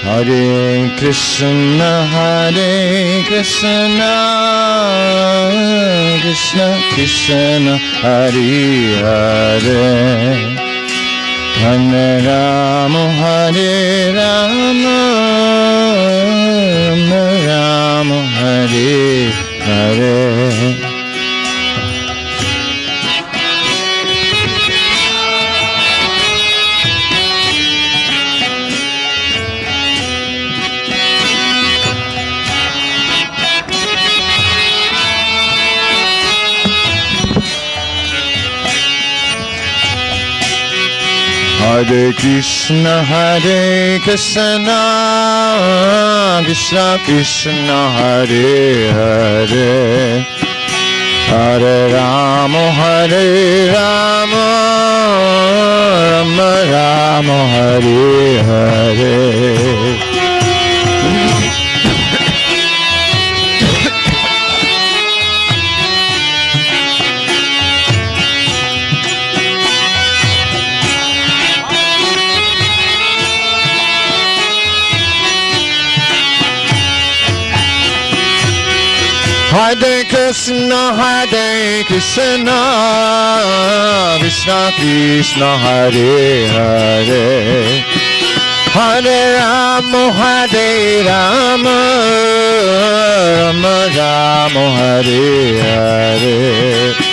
Hare Krishna, Krishna Krishna, Hare Hare, Hare Rama, Hare Rama, Rama Hare Hare. Hare Krishna, Krishna Krishna, Hare Hare, Hare Rama, Hare Rama, Rama Hare Hare. Hare Krishna, Krishna Krishna, Hare Hare, Hare Rama, Hare Rama, Rama Hare Hare.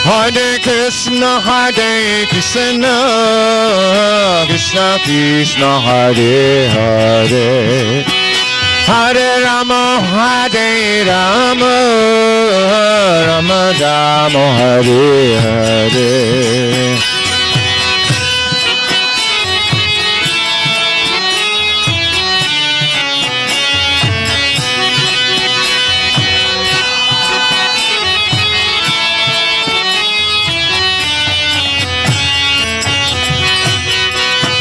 Hare Krishna, Krishna Krishna, Hare Hare, Hare Rama, Hare Rama, Rama Hare Hare.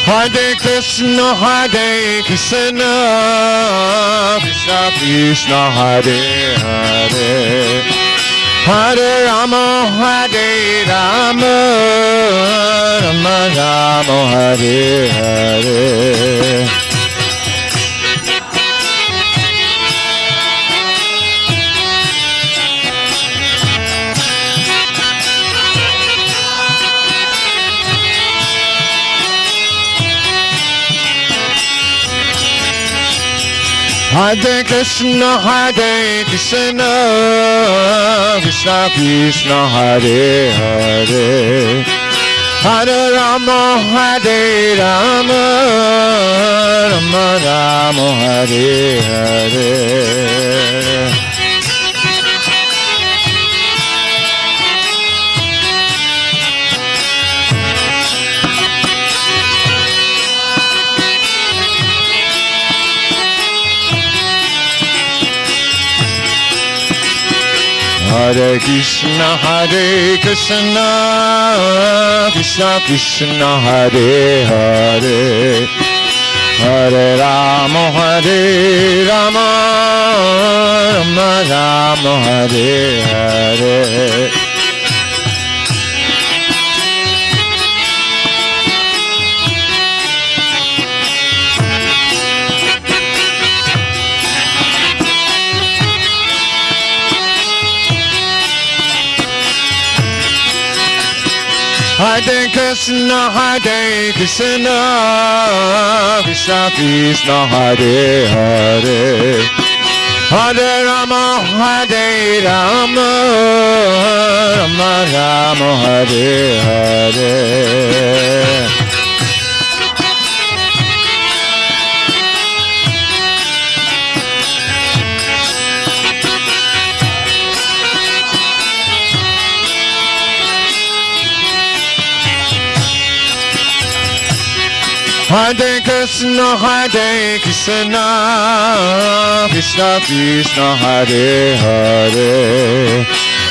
Hare Krishna, Krishna Krishna, Hare Hare, Hare Rama, Hare Rama, Rama Hare Hare. Hare Krishna, Krishna Krishna, Hare Hare, Hare Rama, Hare Rama, Rama Hare Hare. Hare Krishna, Krishna Krishna, Hare Hare, Hare Rama, Hare Rama, Rama Hare Hare. Hare Krishna, Krishna Krishna, Hare Hare, Hare Rama, Hare Rama, Rama Hare Hare. Hare Krishna, Krishna Krishna, Hare Hare,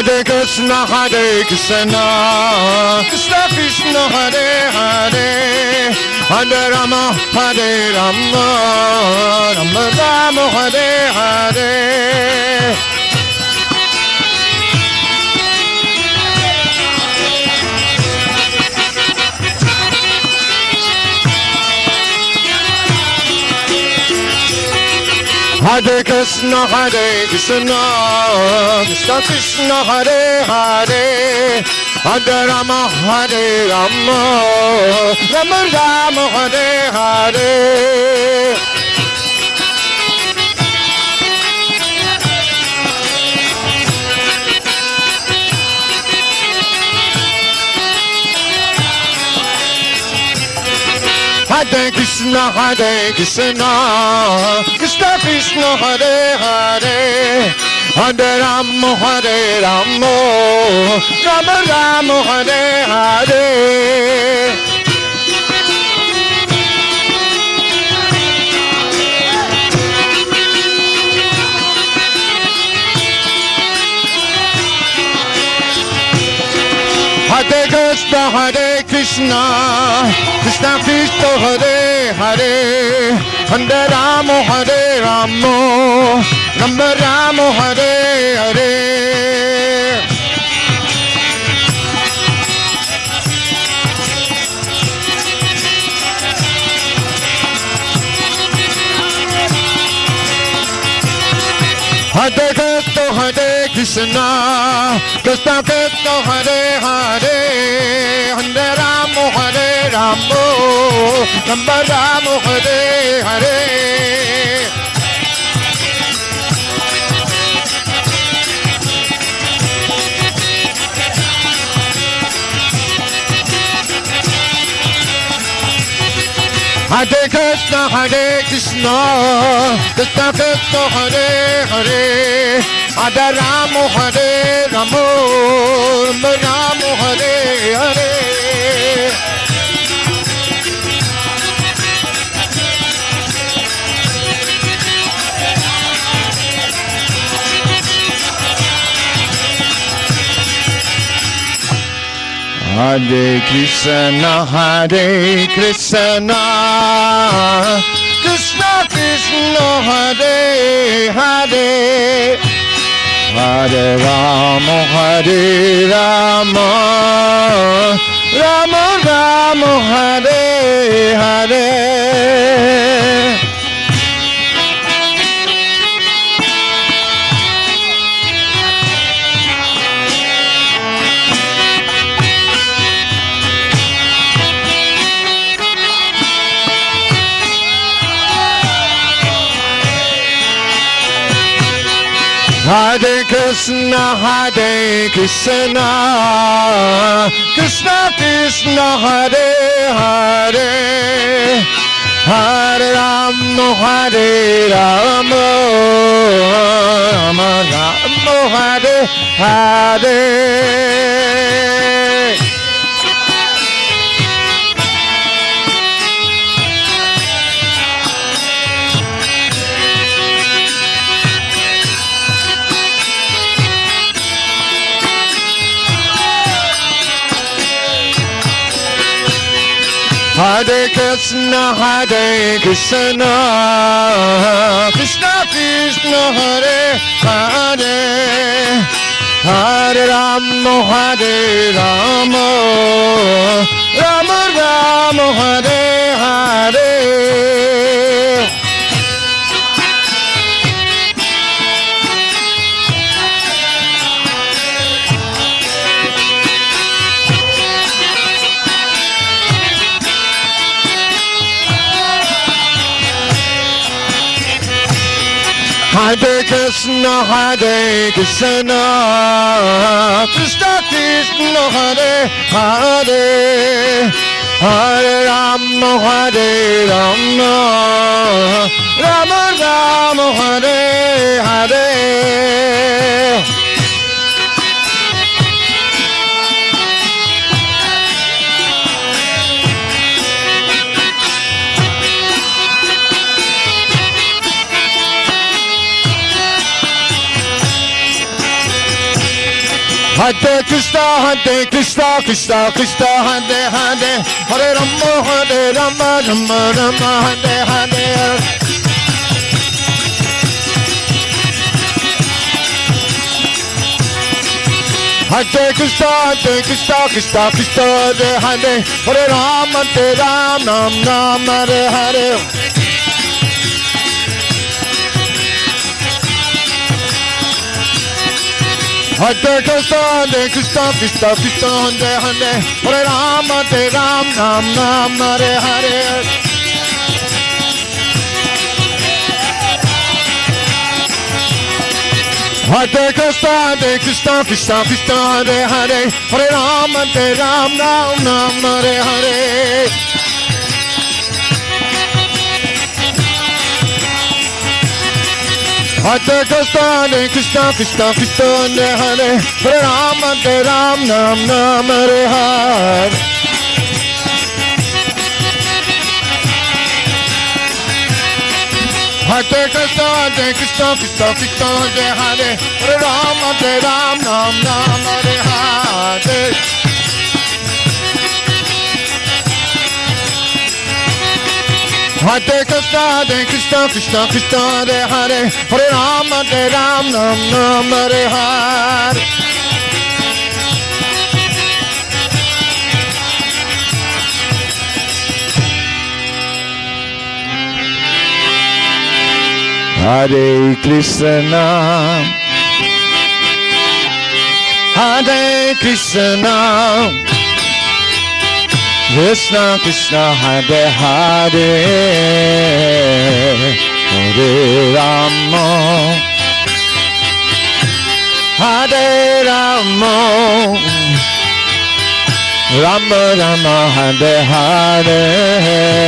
Hare Krishna, Hare Krishna, Krishna Krishna, Hare Hare, Hare Rama, Hare Rama, Rama Rama, Hare Hare. Hare Krishna, Hare Krishna, Krishna Krishna, Hare Hare, Hare Rama, Hare Rama, Rama Rama, Hare Hare. Hare Krishna, Hare Krishna, Krishna Krishna, Hare Hare, Hare Rama, Hare Rama, Rama Rama, Hare Hare. Hare Krishna, Hare Krishna, Krishna Krishna, Hare Hare, Hare Rama, Hare Rama, Rama Rama, Hare Hare. Hare Krishna, Hare Krishna, Krishna Krishna, Hare Hare, Hare Rama, Hare Rama, Rama Rama, Hare Hare. Hare Krishna, Hare Krishna, Krishna Krishna, Hare Hare, Hare Rama, Hare Rama, Rama Rama, Hare Hare. Hare Krishna, Hare Krishna, Krishna Krishna, Hare Hare, Hare Rama, Hare Rama, Rama Rama, Hare Hare. Hare Krishna, Hare Krishna, Krishna Krishna, Hare Hare, Hare Rama, Hare Rama, Rama Rama, Hare Hare. Hare Krishna, Hare Krishna, Krishna Krishna, Hare Hare, Hare Rama, Hare Rama, Rama Rama, Hare Hare. Hare Krishna, Hare Krishna, Krishna Krishna, Hare Hare, Hare Rama, Hare Rama, Rama Rama, Hare Hare. Hare Krishna, Krishna, Krishna, Hare Hare, Hare Rama, Rama, Rama, Hare Hare. Hare Krishna, Krishna, Krishna, Hare Hare, Hare Rama, Rama, Hare Hare. Hare Krishna, Krishna, Krishna, Hare Hare, Hare Rama, Rama, Hare Hare. Hare Krishna, Krishna, Krishna, Hare Hare, Hare Rama, Rama, Hare Hare. Hare Krishna, Krishna, Krishna, Hare Hare, Hare Rama, Rama, Hare Hare. Hare Krishna, Krishna, Krishna, Hare Hare, Hare Rama, Rama, Hare Hare. Hare Krishna, Krishna, Krishna, Hare Hare, Hare Rama, Rama, Hare Hare. Hare Krishna, Hare Krishna, Krishna Krishna, Hare Hare, Hare Rama, Hare Rama, Rama Rama, Hare Hare.